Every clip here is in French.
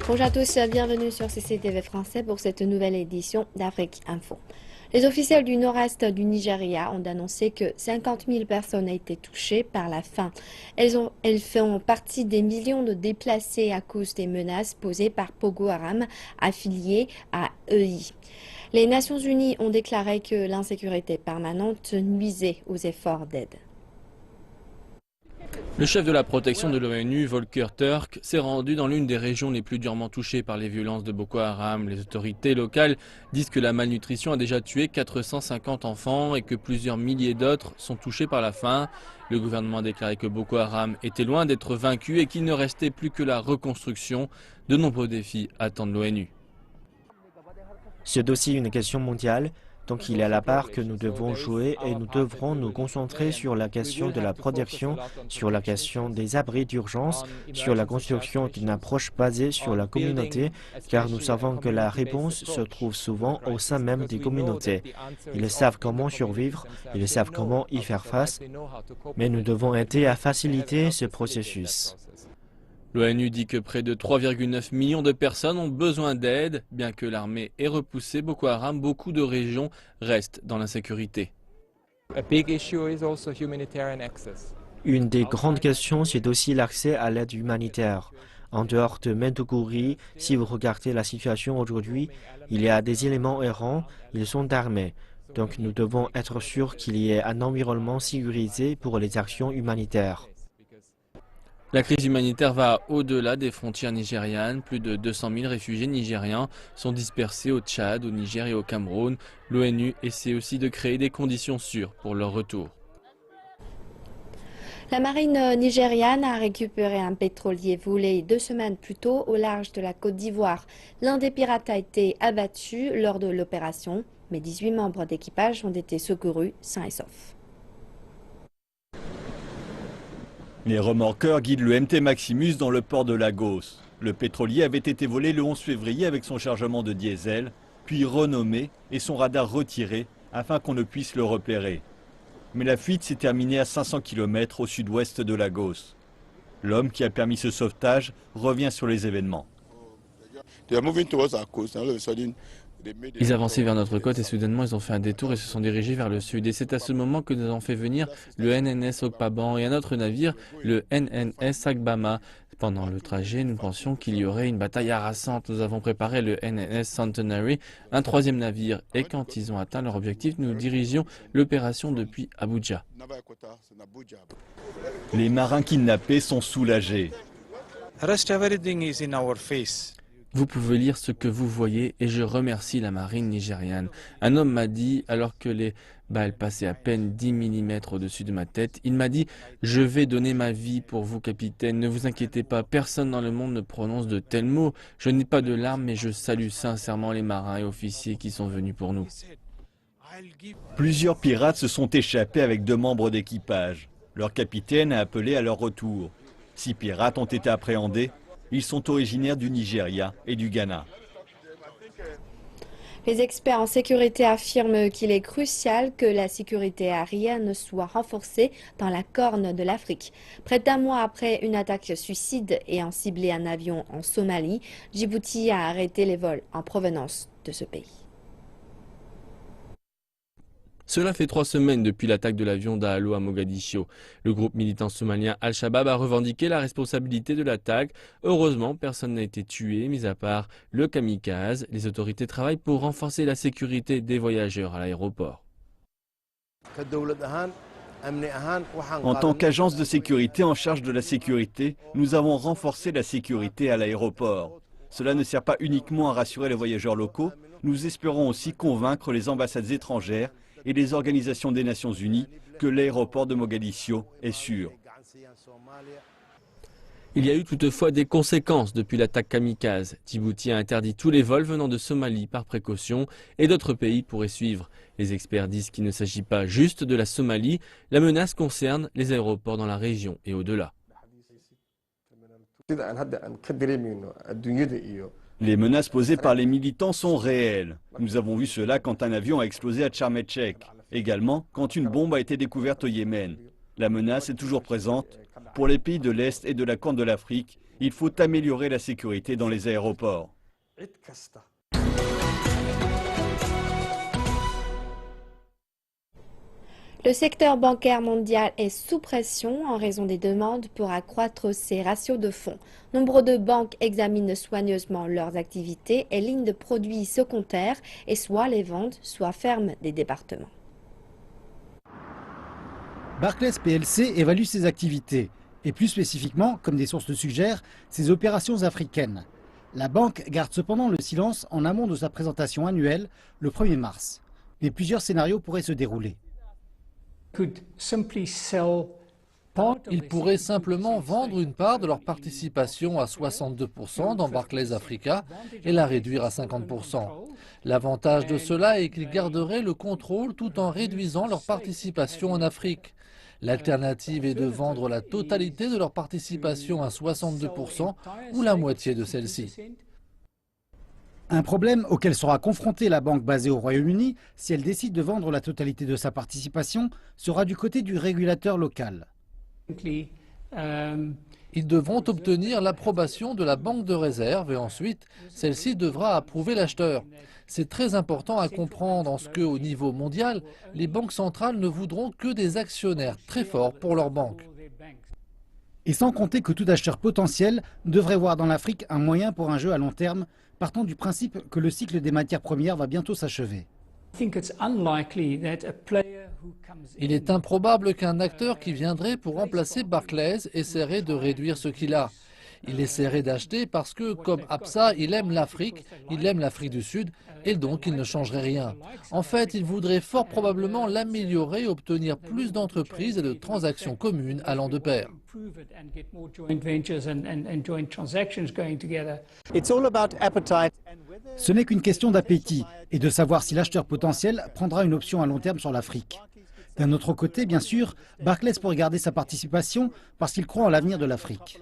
Bonjour à tous, bienvenue sur CCTV français pour cette nouvelle édition d'Afrique Info. Les officiels du nord-est du Nigeria ont annoncé que 50 000 personnes ont été touchées par la faim. Elles font partie des millions de déplacés à cause des menaces posées par Boko Haram, affilié à EI. Les Nations Unies ont déclaré que l'insécurité permanente nuisait aux efforts d'aide. Le chef de la protection de l'ONU, Volker Turk, s'est rendu dans l'une des régions les plus durement touchées par les violences de Boko Haram. Les autorités locales disent que la malnutrition a déjà tué 450 enfants et que plusieurs milliers d'autres sont touchés par la faim. Le gouvernement a déclaré que Boko Haram était loin d'être vaincu et qu'il ne restait plus que la reconstruction. De nombreux défis attendent l'ONU. C'est aussi une question mondiale, donc il y a la part que nous devons jouer et nous devrons nous concentrer sur la question de la protection, sur la question des abris d'urgence, sur la construction d'une approche basée sur la communauté, car nous savons que la réponse se trouve souvent au sein même des communautés. Ils savent comment survivre, ils savent comment y faire face, mais nous devons aider à faciliter ce processus. L'ONU dit que près de 3,9 millions de personnes ont besoin d'aide. Bien que l'armée ait repoussé Boko Haram, beaucoup de régions restent dans l'insécurité. Une des grandes questions, c'est aussi l'accès à l'aide humanitaire. En dehors de Maiduguri, si vous regardez la situation aujourd'hui, il y a des éléments errants, ils sont armés. Donc nous devons être sûrs qu'il y ait un environnement sécurisé pour les actions humanitaires. La crise humanitaire va au-delà des frontières nigérianes. Plus de 200 000 réfugiés nigérians sont dispersés au Tchad, au Niger et au Cameroun. L'ONU essaie aussi de créer des conditions sûres pour leur retour. La marine nigériane a récupéré un pétrolier volé 2 semaines plus tôt au large de la Côte d'Ivoire. L'un des pirates a été abattu lors de l'opération, mais 18 membres d'équipage ont été secourus sains et saufs. Les remorqueurs guident le MT Maximus dans le port de Lagos. Le pétrolier avait été volé le 11 février avec son chargement de diesel, puis renommé et son radar retiré afin qu'on ne puisse le repérer. Mais la fuite s'est terminée à 500 km au sud-ouest de Lagos. L'homme qui a permis ce sauvetage revient sur les événements. Ils avançaient vers notre côte et soudainement ils ont fait un détour et se sont dirigés vers le sud. Et c'est à ce moment que nous avons fait venir le NNS Okpaban et un autre navire, le NNS Agbama. Pendant le trajet, nous pensions qu'il y aurait une bataille harassante. Nous avons préparé le NNS Centenary, un troisième navire. Et quand ils ont atteint leur objectif, nous dirigions l'opération depuis Abuja. Les marins kidnappés sont soulagés. Vous pouvez lire ce que vous voyez et je remercie la marine nigériane. Un homme m'a dit, alors que les balles passaient à peine 10 mm au-dessus de ma tête, il m'a dit « Je vais donner ma vie pour vous, capitaine. Ne vous inquiétez pas, personne dans le monde ne prononce de tels mots. Je n'ai pas de larmes, mais je salue sincèrement les marins et officiers qui sont venus pour nous. » Plusieurs pirates se sont échappés avec 2 membres d'équipage. Leur capitaine a appelé à leur retour. 6 pirates ont été appréhendés. Ils sont originaires du Nigeria et du Ghana. Les experts en sécurité affirment qu'il est crucial que la sécurité aérienne soit renforcée dans la Corne de l'Afrique. Près d'un mois après une attaque suicide ayant ciblé un avion en Somalie, Djibouti a arrêté les vols en provenance de ce pays. Cela fait 3 semaines depuis l'attaque de l'avion d'Aalo à Mogadiscio. Le groupe militant somalien Al-Shabaab a revendiqué la responsabilité de l'attaque. Heureusement, personne n'a été tué, mis à part le kamikaze. Les autorités travaillent pour renforcer la sécurité des voyageurs à l'aéroport. En tant qu'agence de sécurité en charge de la sécurité, nous avons renforcé la sécurité à l'aéroport. Cela ne sert pas uniquement à rassurer les voyageurs locaux, nous espérons aussi convaincre les ambassades étrangères et les organisations des Nations Unies que l'aéroport de Mogadiscio est sûr. Il y a eu toutefois des conséquences depuis l'attaque kamikaze. Djibouti a interdit tous les vols venant de Somalie par précaution et d'autres pays pourraient suivre. Les experts disent qu'il ne s'agit pas juste de la Somalie, la menace concerne les aéroports dans la région et au-delà. Les menaces posées par les militants sont réelles. Nous avons vu cela quand un avion a explosé à Tcharmetchek. Également quand une bombe a été découverte au Yémen. La menace est toujours présente. Pour les pays de l'Est et de la Corne de l'Afrique, il faut améliorer la sécurité dans les aéroports. Le secteur bancaire mondial est sous pression en raison des demandes pour accroître ses ratios de fonds. Nombre de banques examinent soigneusement leurs activités et lignes de produits secondaires et soit les vendent, soit ferment des départements. Barclays PLC évalue ses activités et plus spécifiquement, comme des sources le suggèrent, ses opérations africaines. La banque garde cependant le silence en amont de sa présentation annuelle le 1er mars. Mais plusieurs scénarios pourraient se dérouler. Ils pourraient simplement vendre une part de leur participation à 62% dans Barclays Africa et la réduire à 50%. L'avantage de cela est qu'ils garderaient le contrôle tout en réduisant leur participation en Afrique. L'alternative est de vendre la totalité de leur participation à 62% ou la moitié de celle-ci. Un problème auquel sera confrontée la banque basée au Royaume-Uni si elle décide de vendre la totalité de sa participation sera du côté du régulateur local. Ils devront obtenir l'approbation de la banque de réserve et ensuite, celle-ci devra approuver l'acheteur. C'est très important à comprendre en ce qu'au niveau mondial, les banques centrales ne voudront que des actionnaires très forts pour leur banque. Et sans compter que tout acheteur potentiel devrait voir dans l'Afrique un moyen pour un jeu à long terme, partant du principe que le cycle des matières premières va bientôt s'achever. Il est improbable qu'un acteur qui viendrait pour remplacer Barclays essaierait de réduire ce qu'il a. Il essaierait d'acheter parce que, comme Absa, il aime l'Afrique du Sud, et donc il ne changerait rien. En fait, il voudrait fort probablement l'améliorer et obtenir plus d'entreprises et de transactions communes allant de pair. Ce n'est qu'une question d'appétit et de savoir si l'acheteur potentiel prendra une option à long terme sur l'Afrique. D'un autre côté, bien sûr, Barclays pourrait garder sa participation parce qu'il croit en l'avenir de l'Afrique.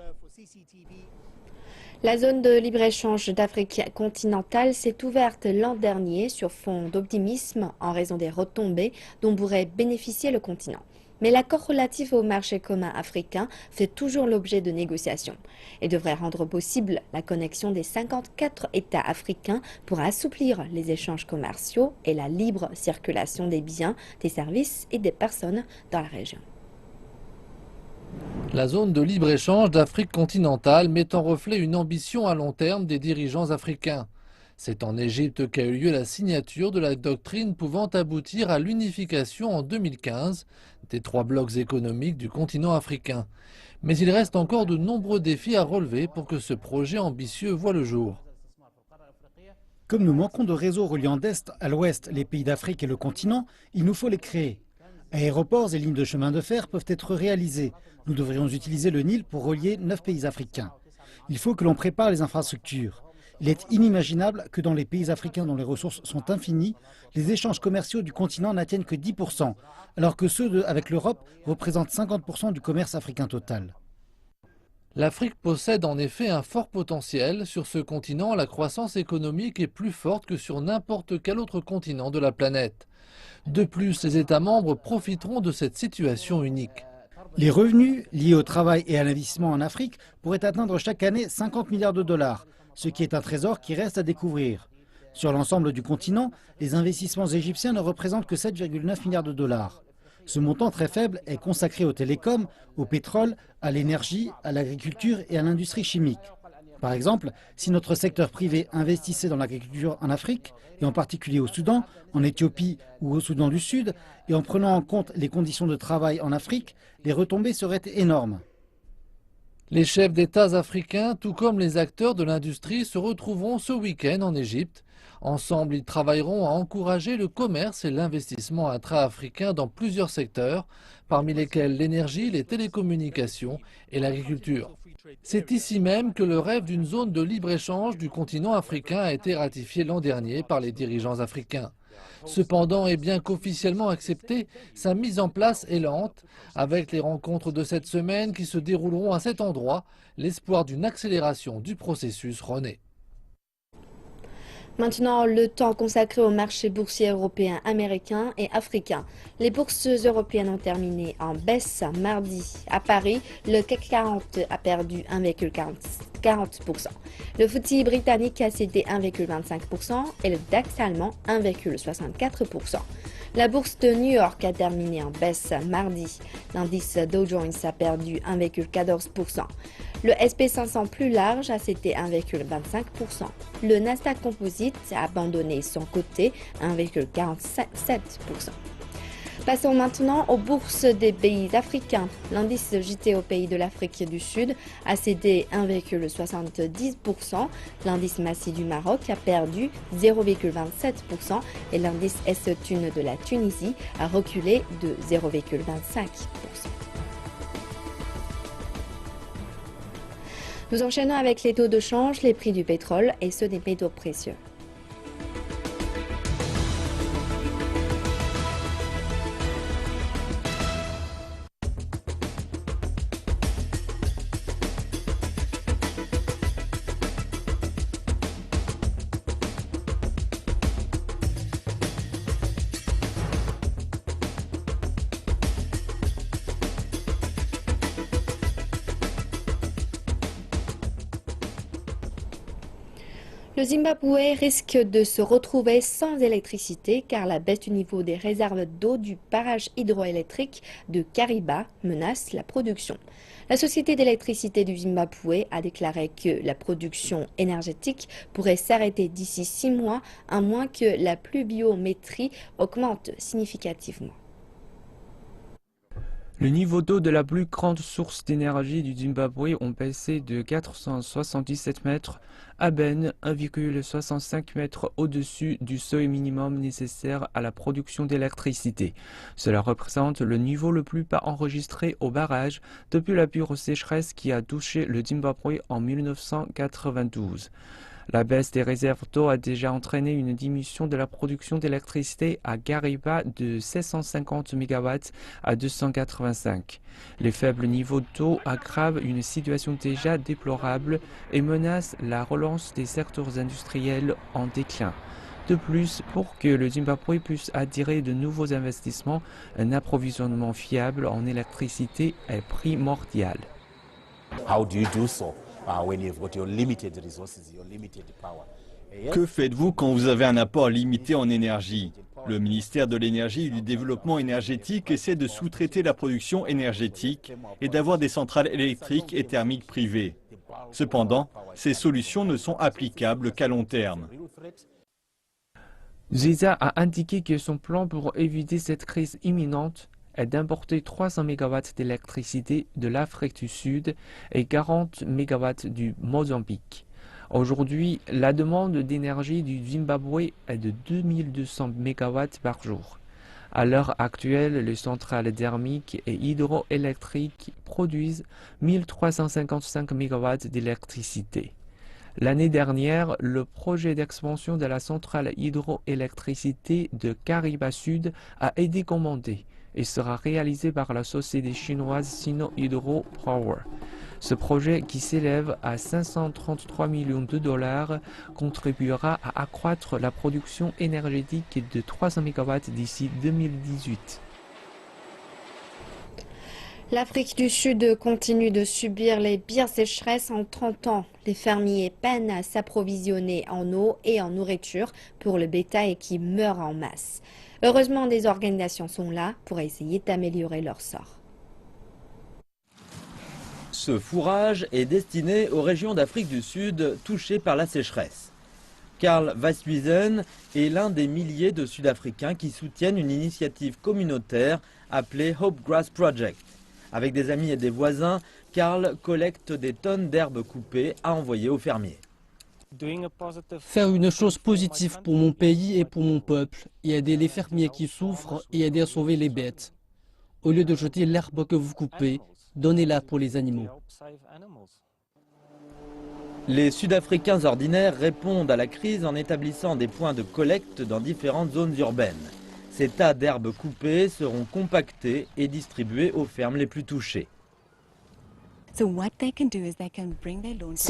La zone de libre-échange d'Afrique continentale s'est ouverte l'an dernier sur fond d'optimisme en raison des retombées dont pourrait bénéficier le continent. Mais l'accord relatif au marché commun africain fait toujours l'objet de négociations et devrait rendre possible la connexion des 54 États africains pour assouplir les échanges commerciaux et la libre circulation des biens, des services et des personnes dans la région. La zone de libre-échange d'Afrique continentale met en reflet une ambition à long terme des dirigeants africains. C'est en Égypte qu'a eu lieu la signature de la doctrine pouvant aboutir à l'unification en 2015 des 3 blocs économiques du continent africain. Mais il reste encore de nombreux défis à relever pour que ce projet ambitieux voie le jour. Comme nous manquons de réseaux reliant d'est à l'ouest les pays d'Afrique et le continent, il nous faut les créer. Aéroports et lignes de chemin de fer peuvent être réalisés. Nous devrions utiliser le Nil pour relier 9 pays africains. Il faut que l'on prépare les infrastructures. Il est inimaginable que dans les pays africains dont les ressources sont infinies, les échanges commerciaux du continent n'atteignent que 10%, alors que ceux avec l'Europe représentent 50% du commerce africain total. L'Afrique possède en effet un fort potentiel. Sur ce continent, la croissance économique est plus forte que sur n'importe quel autre continent de la planète. De plus, les États membres profiteront de cette situation unique. Les revenus liés au travail et à l'investissement en Afrique pourraient atteindre chaque année 50 milliards de dollars, ce qui est un trésor qui reste à découvrir. Sur l'ensemble du continent, les investissements égyptiens ne représentent que 7,9 milliards de dollars. Ce montant très faible est consacré aux télécoms, au pétrole, à l'énergie, à l'agriculture et à l'industrie chimique. Par exemple, si notre secteur privé investissait dans l'agriculture en Afrique, et en particulier au Soudan, en Éthiopie ou au Soudan du Sud, et en prenant en compte les conditions de travail en Afrique, les retombées seraient énormes. Les chefs d'État africains, tout comme les acteurs de l'industrie, se retrouveront ce week-end en Égypte. Ensemble, ils travailleront à encourager le commerce et l'investissement intra-africain dans plusieurs secteurs, parmi lesquels l'énergie, les télécommunications et l'agriculture. C'est ici même que le rêve d'une zone de libre-échange du continent africain a été ratifié l'an dernier par les dirigeants africains. Cependant, et bien qu'officiellement acceptée, sa mise en place est lente. Avec les rencontres de cette semaine qui se dérouleront à cet endroit, l'espoir d'une accélération du processus renaît. Maintenant, le temps consacré aux marchés boursiers européens, américains et africains. Les bourses européennes ont terminé en baisse mardi. À Paris, le CAC 40 a perdu 1,40%. Le FTSE britannique a cédé 1,25% et le DAX allemand 1,64%. La bourse de New York a terminé en baisse mardi. L'indice Dow Jones a perdu 1,14%. Le SP500 plus large a cédé 1,25%. Le Nasdaq Composite a abandonné son côté 1,47%. Passons maintenant aux bourses des pays africains. L'indice JT au pays de l'Afrique du Sud a cédé 1,70%. L'indice Massi du Maroc a perdu 0,27% et l'indice S-Thune de la Tunisie a reculé de 0,25%. Nous enchaînons avec les taux de change, les prix du pétrole et ceux des métaux précieux. Le Zimbabwe risque de se retrouver sans électricité car la baisse du niveau des réserves d'eau du barrage hydroélectrique de Kariba menace la production. La Société d'électricité du Zimbabwe a déclaré que la production énergétique pourrait s'arrêter d'ici 6 mois, à moins que la pluviométrie augmente significativement. Le niveau d'eau de la plus grande source d'énergie du Zimbabwe ont baissé de 477 mètres à peine 1,65 mètres au-dessus du seuil minimum nécessaire à la production d'électricité. Cela représente le niveau le plus bas enregistré au barrage depuis la pure sécheresse qui a touché le Zimbabwe en 1992. La baisse des réserves d'eau a déjà entraîné une diminution de la production d'électricité à Kariba de 750 MW à 285. Les faibles niveaux d'eau aggravent une situation déjà déplorable et menacent la relance des secteurs industriels en déclin. De plus, pour que le Zimbabwe puisse attirer de nouveaux investissements, un approvisionnement fiable en électricité est primordial. How do you do so? When you've got your limited resources, your limited power. Que faites-vous quand vous avez un apport limité en énergie? Le ministère de l'Énergie et du Développement énergétique essaie de sous-traiter la production énergétique et d'avoir des centrales électriques et thermiques privées. Cependant, ces solutions ne sont applicables qu'à long terme. ZESA a indiqué que son plan pour éviter cette crise imminente est d'importer 300 MW d'électricité de l'Afrique du Sud et 40 MW du Mozambique. Aujourd'hui, la demande d'énergie du Zimbabwe est de 2200 MW par jour. À l'heure actuelle, les centrales thermiques et hydroélectriques produisent 1355 MW d'électricité. L'année dernière, le projet d'expansion de la centrale hydroélectricité de Kariba Sud a été commandé et sera réalisé par la société chinoise Sino Hydro Power. Ce projet, qui s'élève à 533 millions de dollars, contribuera à accroître la production énergétique de 300 MW d'ici 2018. L'Afrique du Sud continue de subir les pires sécheresses en 30 ans. Les fermiers peinent à s'approvisionner en eau et en nourriture pour le bétail qui meurt en masse. Heureusement, des organisations sont là pour essayer d'améliorer leur sort. Ce fourrage est destiné aux régions d'Afrique du Sud touchées par la sécheresse. Karl Weishuizen est l'un des milliers de Sud-Africains qui soutiennent une initiative communautaire appelée Hope Grass Project. Avec des amis et des voisins, Karl collecte des tonnes d'herbes coupées à envoyer aux fermiers. Faire une chose positive pour mon pays et pour mon peuple, et aider les fermiers qui souffrent et aider à sauver les bêtes. Au lieu de jeter l'herbe que vous coupez, donnez-la pour les animaux. Les Sud-Africains ordinaires répondent à la crise en établissant des points de collecte dans différentes zones urbaines. Ces tas d'herbes coupées seront compactés et distribués aux fermes les plus touchées. Ce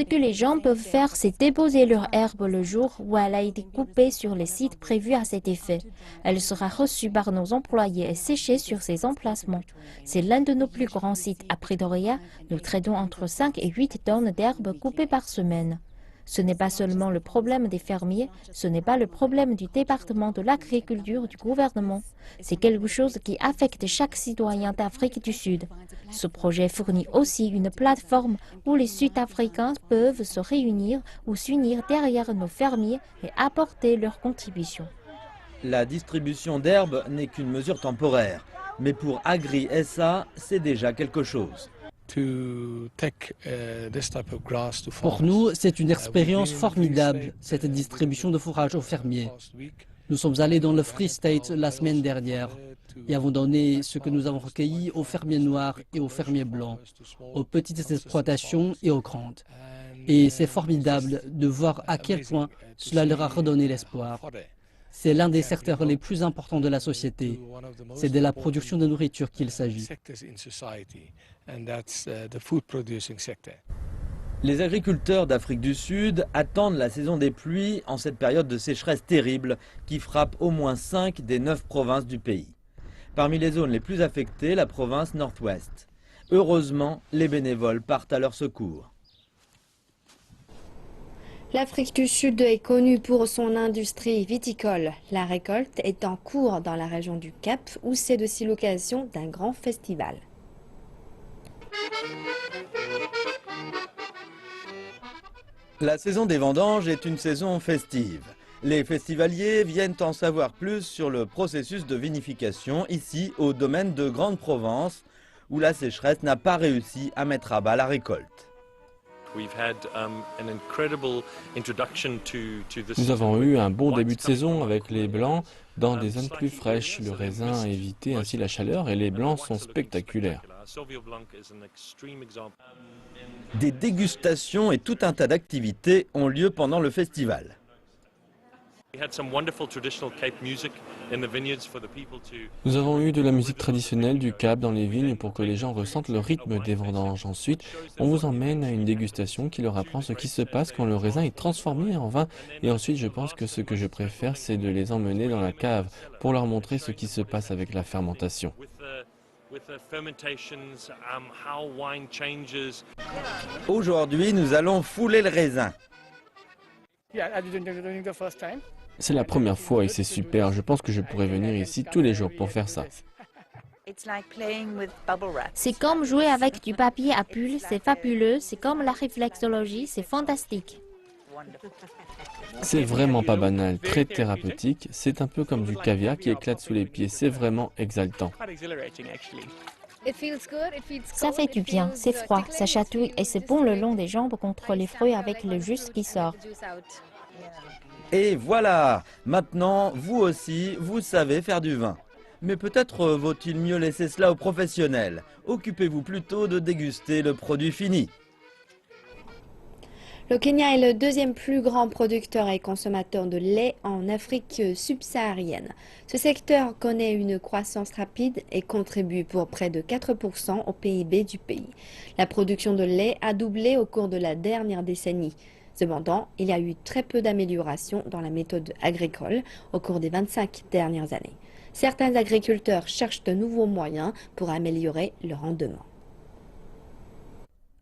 que les gens peuvent faire, c'est déposer leur herbe le jour où elle a été coupée sur les sites prévus à cet effet. Elle sera reçue par nos employés et séchée sur ces emplacements. C'est l'un de nos plus grands sites à Pretoria. Nous traitons entre 5 et 8 tonnes d'herbe coupée par semaine. Ce n'est pas seulement le problème des fermiers, ce n'est pas le problème du département de l'agriculture du gouvernement. C'est quelque chose qui affecte chaque citoyen d'Afrique du Sud. Ce projet fournit aussi une plateforme où les Sud-Africains peuvent se réunir ou s'unir derrière nos fermiers et apporter leur contribution. La distribution d'herbe n'est qu'une mesure temporaire, mais pour Agri SA, c'est déjà quelque chose. Pour nous, c'est une expérience formidable, cette distribution de fourrage aux fermiers. Nous sommes allés dans le Free State la semaine dernière et avons donné ce que nous avons recueilli aux fermiers noirs et aux fermiers blancs, aux petites exploitations et aux grandes. Et c'est formidable de voir à quel point cela leur a redonné l'espoir. C'est l'un des secteurs les plus importants de la société. C'est de la production de nourriture qu'il s'agit. Les agriculteurs d'Afrique du Sud attendent la saison des pluies en cette période de sécheresse terrible qui frappe au moins 5 des 9 provinces du pays. Parmi les zones les plus affectées, la province Nord-Ouest. Heureusement, les bénévoles partent à leur secours. L'Afrique du Sud est connue pour son industrie viticole. La récolte est en cours dans la région du Cap où c'est aussi l'occasion d'un grand festival. La saison des vendanges est une saison festive. Les festivaliers viennent en savoir plus sur le processus de vinification ici au domaine de Grande-Provence où la sécheresse n'a pas réussi à mettre à bas la récolte. Nous avons eu un bon début de saison avec les blancs dans des zones plus fraîches. Le raisin a évité ainsi la chaleur et les blancs sont spectaculaires. Des dégustations et tout un tas d'activités ont lieu pendant le festival. Nous avons eu de la musique traditionnelle du Cap dans les vignes pour que les gens ressentent le rythme des vendanges. Ensuite, on vous emmène à une dégustation qui leur apprend ce qui se passe quand le raisin est transformé en vin. Et ensuite, je pense que ce que je préfère, c'est de les emmener dans la cave pour leur montrer ce qui se passe avec la fermentation. Aujourd'hui, nous allons fouler le raisin. C'est la première fois et c'est super. Je pense que je pourrais venir ici tous les jours pour faire ça. C'est comme jouer avec du papier à bulles, c'est fabuleux, c'est comme la réflexologie, c'est fantastique. C'est vraiment pas banal, très thérapeutique. C'est un peu comme du caviar qui éclate sous les pieds. C'est vraiment exaltant. Ça fait du bien, c'est froid, ça chatouille et c'est bon le long des jambes contre les fruits avec le jus qui sort. Et voilà, maintenant, vous aussi, vous savez faire du vin. Mais peut-être vaut-il mieux laisser cela aux professionnels. Occupez-vous plutôt de déguster le produit fini. Le Kenya est le deuxième plus grand producteur et consommateur de lait en Afrique subsaharienne. Ce secteur connaît une croissance rapide et contribue pour près de 4% au PIB du pays. La production de lait a doublé au cours de la dernière décennie. Cependant, il y a eu très peu d'améliorations dans la méthode agricole au cours des 25 dernières années. Certains agriculteurs cherchent de nouveaux moyens pour améliorer le rendement.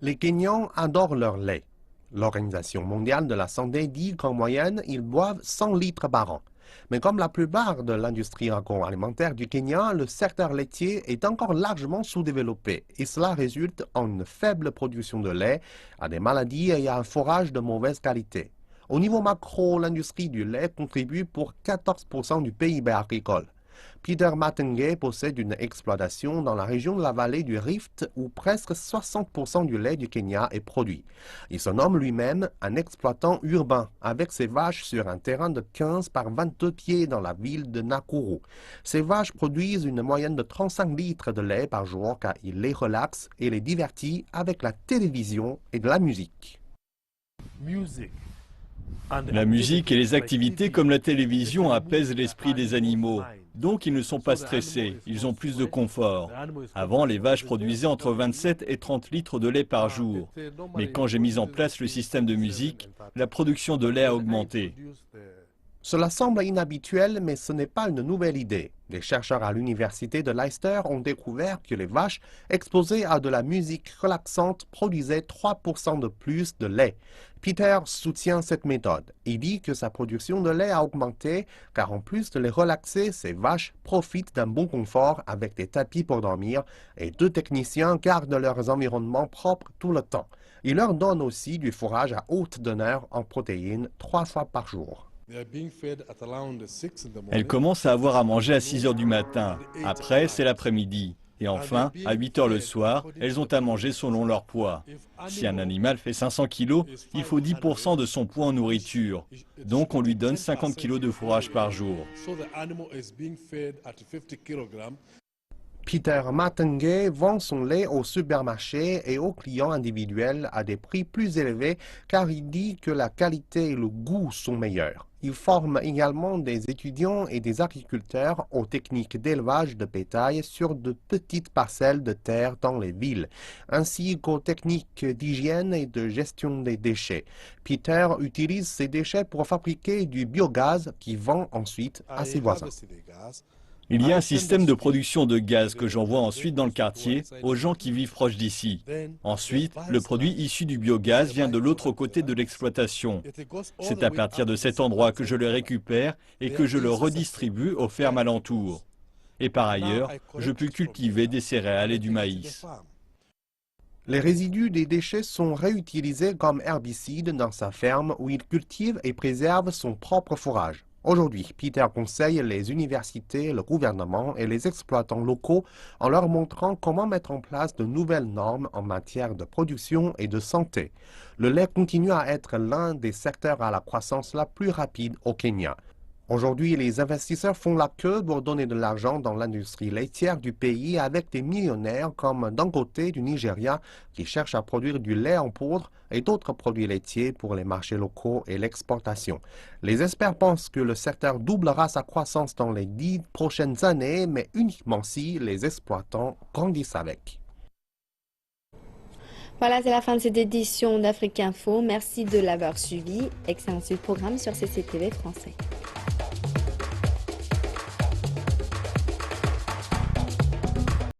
Les Kenyans adorent leur lait. L'Organisation mondiale de la santé dit qu'en moyenne, ils boivent 100 litres par an. Mais comme la plupart de l'industrie agroalimentaire du Kenya, le secteur laitier est encore largement sous-développé et cela résulte en une faible production de lait, à des maladies et à un forage de mauvaise qualité. Au niveau macro, l'industrie du lait contribue pour 14% du PIB agricole. Peter Matenge possède une exploitation dans la région de la vallée du Rift où presque 60% du lait du Kenya est produit. Il se nomme lui-même un exploitant urbain avec ses vaches sur un terrain de 15 par 22 pieds dans la ville de Nakuru. Ces vaches produisent une moyenne de 35 litres de lait par jour car il les relaxe et les divertit avec la télévision et de la musique. La musique et les activités comme la télévision apaisent l'esprit des animaux. Donc ils ne sont pas stressés, ils ont plus de confort. Avant, les vaches produisaient entre 27 et 30 litres de lait par jour. Mais quand j'ai mis en place le système de musique, la production de lait a augmenté. Cela semble inhabituel, mais ce n'est pas une nouvelle idée. Des chercheurs à l'université de Leicester ont découvert que les vaches exposées à de la musique relaxante produisaient 3% de plus de lait. Peter soutient cette méthode. Il dit que sa production de lait a augmenté car en plus de les relaxer, ces vaches profitent d'un bon confort avec des tapis pour dormir et 2 techniciens gardent leurs environnements propres tout le temps. Ils leur donnent aussi du fourrage à haute teneur en protéines 3 fois par jour. Elles commencent à avoir à manger à 6 heures du matin. Après, c'est l'après-midi. Et enfin, à 8 heures le soir, elles ont à manger selon leur poids. Si un animal fait 500 kg, il faut 10% de son poids en nourriture. Donc on lui donne 50 kg de fourrage par jour. Peter Matenge vend son lait au supermarché et aux clients individuels à des prix plus élevés car il dit que la qualité et le goût sont meilleurs. Il forme également des étudiants et des agriculteurs aux techniques d'élevage de bétail sur de petites parcelles de terre dans les villes, ainsi qu'aux techniques d'hygiène et de gestion des déchets. Peter utilise ces déchets pour fabriquer du biogaz qu'il vend ensuite à ses voisins. Il y a un système de production de gaz que j'envoie ensuite dans le quartier aux gens qui vivent proche d'ici. Ensuite, le produit issu du biogaz vient de l'autre côté de l'exploitation. C'est à partir de cet endroit que je le récupère et que je le redistribue aux fermes alentours. Et par ailleurs, je peux cultiver des céréales et du maïs. Les résidus des déchets sont réutilisés comme herbicides dans sa ferme où il cultive et préserve son propre fourrage. Aujourd'hui, Peter conseille les universités, le gouvernement et les exploitants locaux en leur montrant comment mettre en place de nouvelles normes en matière de production et de santé. Le lait continue à être l'un des secteurs à la croissance la plus rapide au Kenya. Aujourd'hui, les investisseurs font la queue pour donner de l'argent dans l'industrie laitière du pays avec des millionnaires comme Dangote du Nigeria qui cherche à produire du lait en poudre et d'autres produits laitiers pour les marchés locaux et l'exportation. Les experts pensent que le secteur doublera sa croissance dans les 10 prochaines années, mais uniquement si les exploitants grandissent avec. Voilà, c'est la fin de cette édition d'Afrique Info. Merci de l'avoir suivi. Excellent programme sur CCTV français.